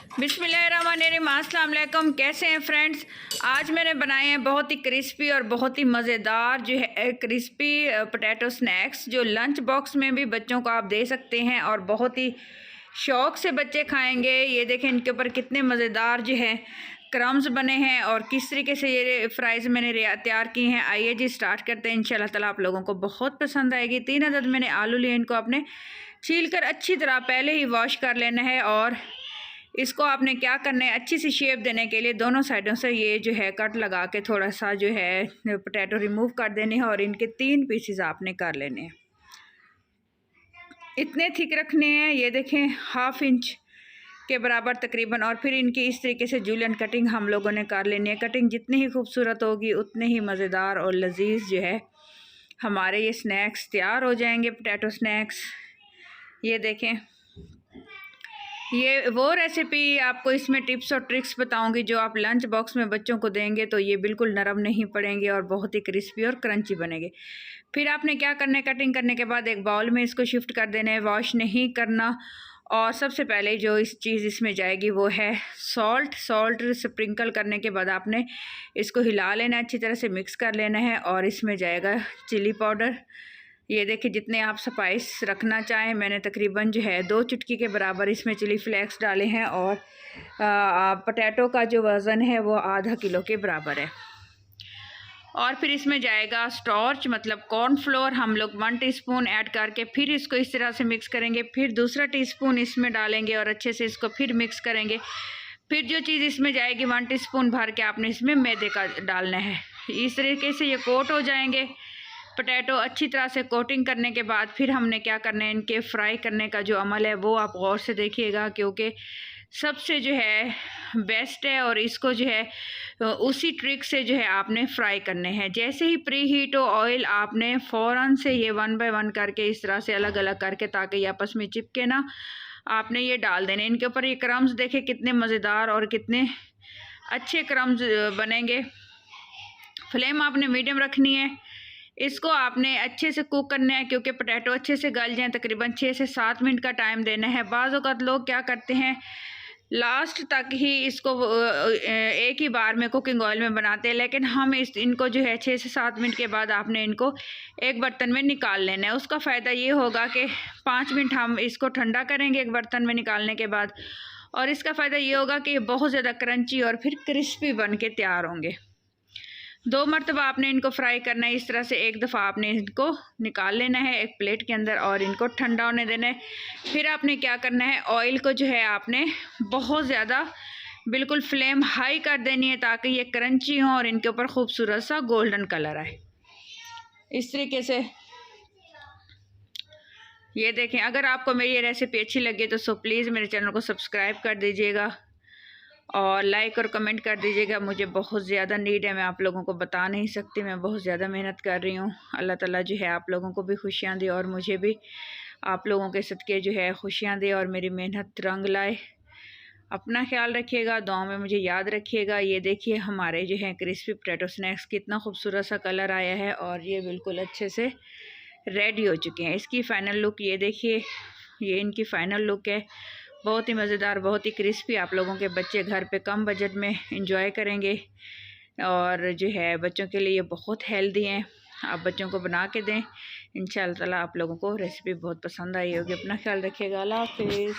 बिस्मिल्लाहिर्रहमानिर्रहीम, अस्सलाम वालेकुम। कैसे हैं फ्रेंड्स? आज मैंने बनाए हैं बहुत ही क्रिस्पी और बहुत ही मज़ेदार जो है क्रिस्पी पोटैटो स्नैक्स, जो लंच बॉक्स में भी बच्चों को आप दे सकते हैं और बहुत ही शौक़ से बच्चे खाएंगे। ये देखें इनके ऊपर कितने मज़ेदार जो है क्रम्स बने हैं और किस तरीके से ये फ्राइज़ मैंने तैयार की हैं। आइए जी स्टार्ट करते हैं। इंशाल्लाह ताला आप लोगों को बहुत पसंद आएगी। 3 अदद मैंने आलू लिए, इनको आपने छील कर अच्छी तरह पहले ही वॉश कर लेना है और इसको आपने क्या करना है, अच्छी सी शेप देने के लिए दोनों साइडों से ये जो है कट लगा के थोड़ा सा जो है पोटैटो रिमूव कर देने हैं और इनके 3 पीसेस आपने कर लेने हैं। इतने थिक रखने हैं, ये देखें 1/2 इंच के बराबर तकरीबन। और फिर इनकी इस तरीके से जूलियन कटिंग हम लोगों ने कर लेनी है। कटिंग जितनी ही खूबसूरत होगी उतने ही मज़ेदार और लजीज जो है हमारे ये स्नैक्स तैयार हो जाएंगे, पोटैटो स्नैक्स। ये देखें, ये वो रेसिपी आपको इसमें टिप्स और ट्रिक्स बताऊंगी जो आप लंच बॉक्स में बच्चों को देंगे तो ये बिल्कुल नरम नहीं पड़ेंगे और बहुत ही क्रिस्पी और क्रंची बनेंगे। फिर आपने क्या करना है, कटिंग करने के बाद एक बाउल में इसको शिफ्ट कर देना है, वॉश नहीं करना। और सबसे पहले जो इस चीज़ इसमें जाएगी वो है सॉल्ट। स्प्रिंकल करने के बाद आपने इसको हिला लेना, अच्छी तरह से मिक्स कर लेना है। और इसमें जाएगा चिली पाउडर। ये देखिए जितने आप स्पाइस रखना चाहें, मैंने तकरीबन जो है 2 चुटकी के बराबर इसमें चिली फ्लेक्स डाले हैं। और पोटैटो का जो वज़न है वो आधा किलो के बराबर है। और फिर इसमें जाएगा स्टार्च मतलब कॉर्नफ्लोर, हम लोग 1 टीस्पून ऐड करके फिर इसको इस तरह से मिक्स करेंगे। फिर दूसरा टीस्पून इसमें डालेंगे और अच्छे से इसको फिर मिक्स करेंगे। फिर जो चीज़ इसमें जाएगी 1 टीस्पून भर के आपने इसमें मैदे का डालना है। इस तरीके से ये कोट हो जाएंगे पोटैटो। अच्छी तरह से कोटिंग करने के बाद फिर हमने क्या करना है, इनके फ्राई करने का जो अमल है वो आप गौर से देखिएगा, क्योंकि सबसे जो है बेस्ट है। और इसको जो है उसी ट्रिक से जो है आपने फ्राई करने हैं। जैसे ही प्री हीट हो ऑयल, आपने फ़ौरन से ये 1 बाय 1 करके इस तरह से अलग अलग करके, ताकि ये आपस में चिपके ना, आपने ये डाल देने। इनके ऊपर ये क्रम्स देखे कितने मज़ेदार और कितने अच्छे क्रम्स बनेंगे। फ्लेम आपने मीडियम रखनी है। इसको आपने अच्छे से कुक करना है क्योंकि पोटैटो अच्छे से गल जाएं। तकरीबन 6 से 7 मिनट का टाइम देना है। बाज़ औक़ात लोग क्या करते हैं, लास्ट तक ही इसको एक ही बार में कुकिंग ऑयल में बनाते हैं, लेकिन हम इनको जो है 6 से 7 मिनट के बाद आपने इनको एक बर्तन में निकाल लेना है। उसका फ़ायदा ये होगा कि 5 मिनट हम इसको ठंडा करेंगे एक बर्तन में निकालने के बाद, और इसका फ़ायदा ये होगा कि ये बहुत ज़्यादा क्रंची और फिर क्रिस्पी बन के तैयार होंगे। 2 मरतबा आपने इनको फ्राई करना है। इस तरह से एक दफ़ा आपने इनको निकाल लेना है एक प्लेट के अंदर और इनको ठंडा होने देना है। फिर आपने क्या करना है, ऑयल को जो है आपने बहुत ज़्यादा बिल्कुल फ्लेम हाई कर देनी है ताकि ये क्रंची हों और इनके ऊपर खूबसूरत सा गोल्डन कलर आए। इस तरीके से ये देखें। अगर आपको मेरी ये रेसिपी अच्छी लगे तो प्लीज़ मेरे चैनल को सब्सक्राइब कर दीजिएगा और लाइक और कमेंट कर दीजिएगा। मुझे बहुत ज़्यादा नीड है, मैं आप लोगों को बता नहीं सकती, मैं बहुत ज़्यादा मेहनत कर रही हूँ। अल्लाह ताला जो है आप लोगों को भी खुशियाँ दे और मुझे भी आप लोगों के सदक़े जो है खुशियाँ दे और मेरी मेहनत रंग लाए। अपना ख्याल रखिएगा, दुआ में मुझे याद रखिएगा। ये देखिए हमारे जो है क्रिस्पी पोटैटो स्नैक्स कितना खूबसूरत सा कलर आया है और ये बिल्कुल अच्छे से रेडी हो चुके हैं। इसकी फ़ाइनल लुक ये देखिए, ये इनकी फ़ाइनल लुक है। बहुत ही मज़ेदार, बहुत ही क्रिस्पी। आप लोगों के बच्चे घर पे कम बजट में इंजॉय करेंगे और जो है बच्चों के लिए ये बहुत हेल्दी हैं। आप बच्चों को बना के दें, इंशाअल्लाह ताला आप लोगों को रेसिपी बहुत पसंद आई होगी। अपना ख्याल रखिएगा। अल्लाह हाफ़िज़।